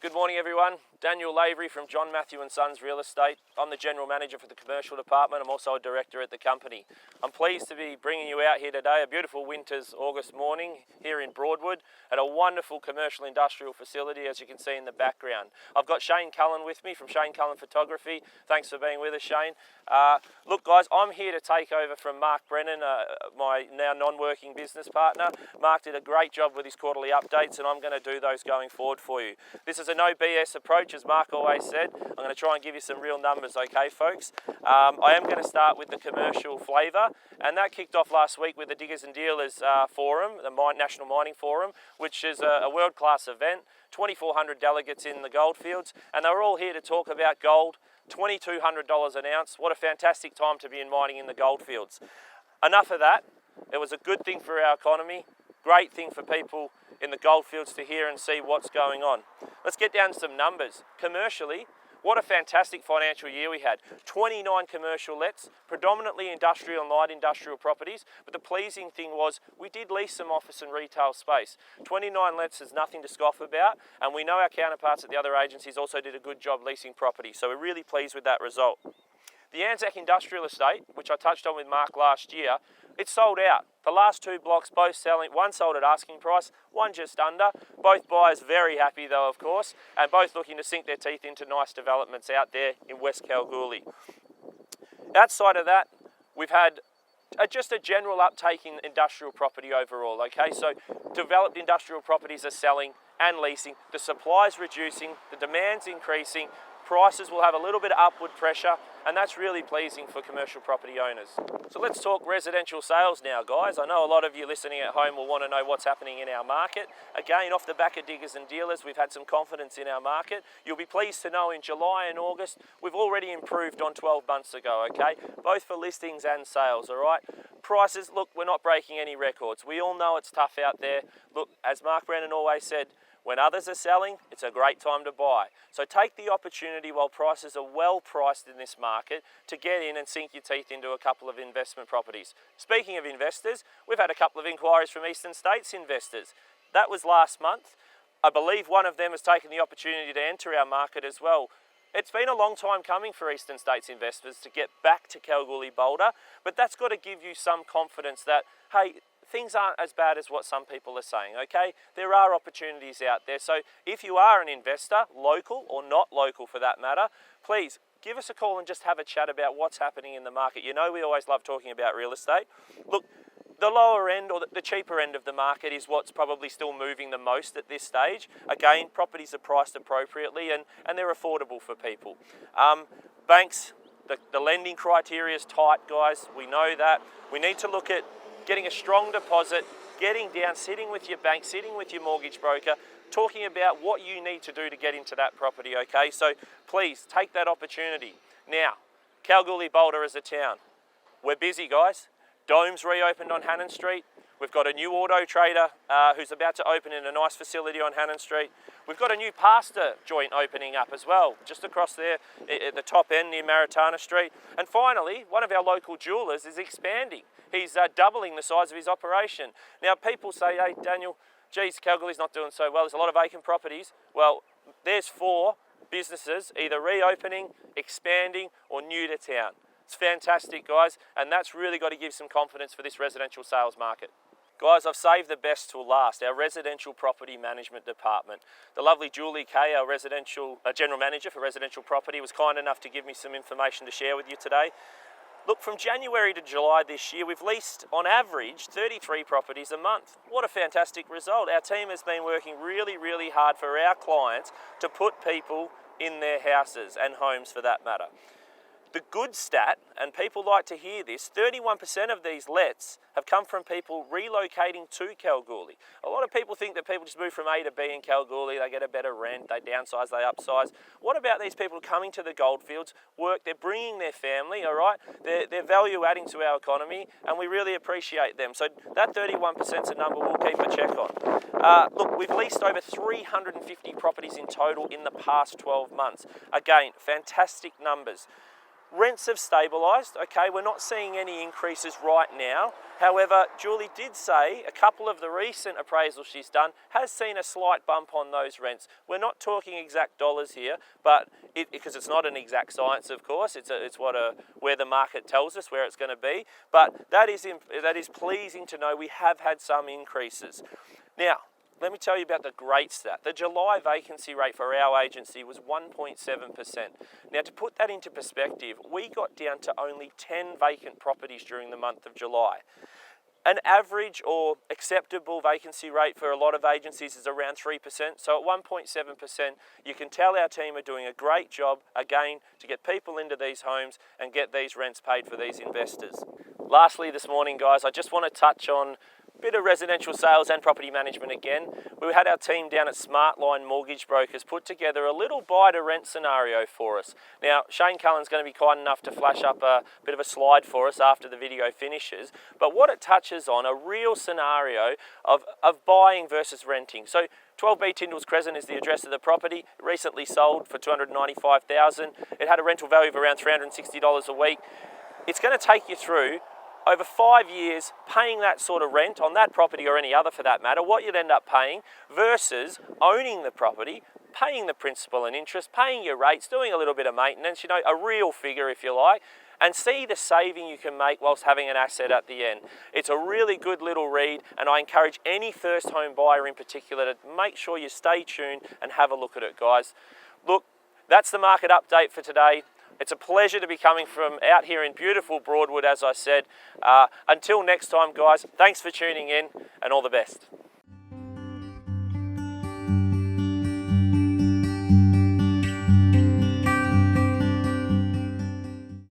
Good morning everyone. Daniel Lavery from John Matthew & Sons Real Estate. I'm the General Manager for the Commercial Department. I'm also a Director at the company. I'm pleased to be bringing you out here today, a beautiful winter's August morning here in Broadwood at a wonderful commercial industrial facility, as you can see in the background. I've got Shane Cullen with me from Shane Cullen Photography. Thanks for being with us, Shane. Look guys, I'm here to take over from Mark Brennan, my now non-working business partner. Mark did a great job with his quarterly updates and I'm going to do those going forward for you. This is a no BS approach, as Mark always said. I'm going to try and give you some real numbers, okay folks? I am going to start with the commercial flavour, and that kicked off last week with the Diggers and Dealers Forum, the National Mining Forum, which is a world-class event. 2,400 delegates in the goldfields, and they were all here to talk about gold. $2,200 an ounce. What a fantastic time to be in mining in the goldfields. Enough of that. It was a good thing for our economy, great thing for people in the goldfields to hear and see what's going on. Let's get down to some numbers. Commercially, what a fantastic financial year we had. 29 commercial lets, predominantly industrial and light industrial properties, but the pleasing thing was we did lease some office and retail space. 29 lets is nothing to scoff about, and we know our counterparts at the other agencies also did a good job leasing property, so we're really pleased with that result. The Anzac Industrial Estate, which I touched on with Mark last year, it sold out. The last two blocks both selling, one sold at asking price, one just under. Both buyers very happy though, of course, and both looking to sink their teeth into nice developments out there in West Kalgoorlie. Outside of that, we've had just a general uptake in industrial property overall, okay? So developed industrial properties are selling and leasing, the supply's reducing, the demand's increasing, prices will have a little bit of upward pressure, and that's really pleasing for commercial property owners. So let's talk residential sales now, guys. I know a lot of you listening at home will want to know what's happening in our market. Again, off the back of Diggers and Dealers, we've had some confidence in our market. You'll be pleased to know in July and August, we've already improved on 12 months ago, okay? Both for listings and sales, all right? Prices, look, we're not breaking any records. We all know it's tough out there. Look, as Mark Brennan always said, when others are selling, it's a great time to buy. So take the opportunity while prices are well priced in this market to get in and sink your teeth into a couple of investment properties. Speaking of investors, we've had a couple of inquiries from Eastern States investors. That was last month. I believe one of them has taken the opportunity to enter our market as well. It's been a long time coming for Eastern States investors to get back to Kalgoorlie-Boulder, but that's got to give you some confidence that, hey, things aren't as bad as what some people are saying, okay? There are opportunities out there. So if you are an investor, local or not local for that matter, please give us a call and just have a chat about what's happening in the market. You know we always love talking about real estate. Look, the lower end or the cheaper end of the market is what's probably still moving the most at this stage. Again, properties are priced appropriately and they're affordable for people. Banks, the lending criteria is tight, guys. We know that. We need to look at getting a strong deposit, getting down, sitting with your bank, sitting with your mortgage broker, talking about what you need to do to get into that property, okay? So please take that opportunity. Now, Kalgoorlie-Boulder as a town. We're busy, guys. Dome's reopened on Hannon Street. We've got a new auto trader who's about to open in a nice facility on Hannon Street. We've got a new pasta joint opening up as well, just across there at the top end near Maritana Street. And finally, one of our local jewellers is expanding. He's doubling the size of his operation. Now, people say, hey, Daniel, geez, Kalgoorlie's not doing so well. There's a lot of vacant properties. Well, there's 4 businesses either reopening, expanding, or new to town. It's fantastic, guys, and that's really got to give some confidence for this residential sales market. Guys, I've saved the best till last, our residential property management department. The lovely Julie Kay, our general manager for residential property, was kind enough to give me some information to share with you today. Look, from January to July this year, we've leased, on average, 33 properties a month. What a fantastic result. Our team has been working really, really hard for our clients to put people in their houses and homes for that matter. The good stat, and people like to hear this, 31% of these lets have come from people relocating to Kalgoorlie. A lot of people think that people just move from A to B in Kalgoorlie, they get a better rent, they downsize, they upsize. What about these people coming to the goldfields, work, they're bringing their family, all right? They're value adding to our economy, and we really appreciate them. So that 31% is a number we'll keep a check on. Look, we've leased over 350 properties in total in the past 12 months. Again, fantastic numbers. Rents have stabilised, okay, we're not seeing any increases right now. However, Julie did say a couple of the recent appraisals she's done has seen a slight bump on those rents. We're not talking exact dollars here, but because it's not an exact science, of course, it's where the market tells us where it's going to be. But that is pleasing to know we have had some increases. Now, let me tell you about the great stat. The July vacancy rate for our agency was 1.7%. Now, to put that into perspective, we got down to only 10 vacant properties during the month of July. An average or acceptable vacancy rate for a lot of agencies is around 3%. So at 1.7%, you can tell our team are doing a great job, again, to get people into these homes and get these rents paid for these investors. Lastly this morning, guys, I just want to touch on a bit of residential sales and property management again. We had our team down at Smartline Mortgage Brokers put together a little buy-to-rent scenario for us. Now, Shane Cullen's going to be kind enough to flash up a bit of a slide for us after the video finishes. But what it touches on, a real scenario of buying versus renting. So 12B Tyndall's Crescent is the address of the property. It recently sold for $295,000. It had a rental value of around $360 a week. It's going to take you through over 5 years paying that sort of rent on that property or any other for that matter, what you'd end up paying versus owning the property, paying the principal and interest, paying your rates, doing a little bit of maintenance, you know, a real figure if you like, and see the saving you can make whilst having an asset at the end. It's a really good little read, and I encourage any first home buyer in particular to make sure you stay tuned and have a look at it, guys. Look, that's the market update for today. It's a pleasure to be coming from out here in beautiful Broadwood, as I said. Until next time, guys, thanks for tuning in and all the best.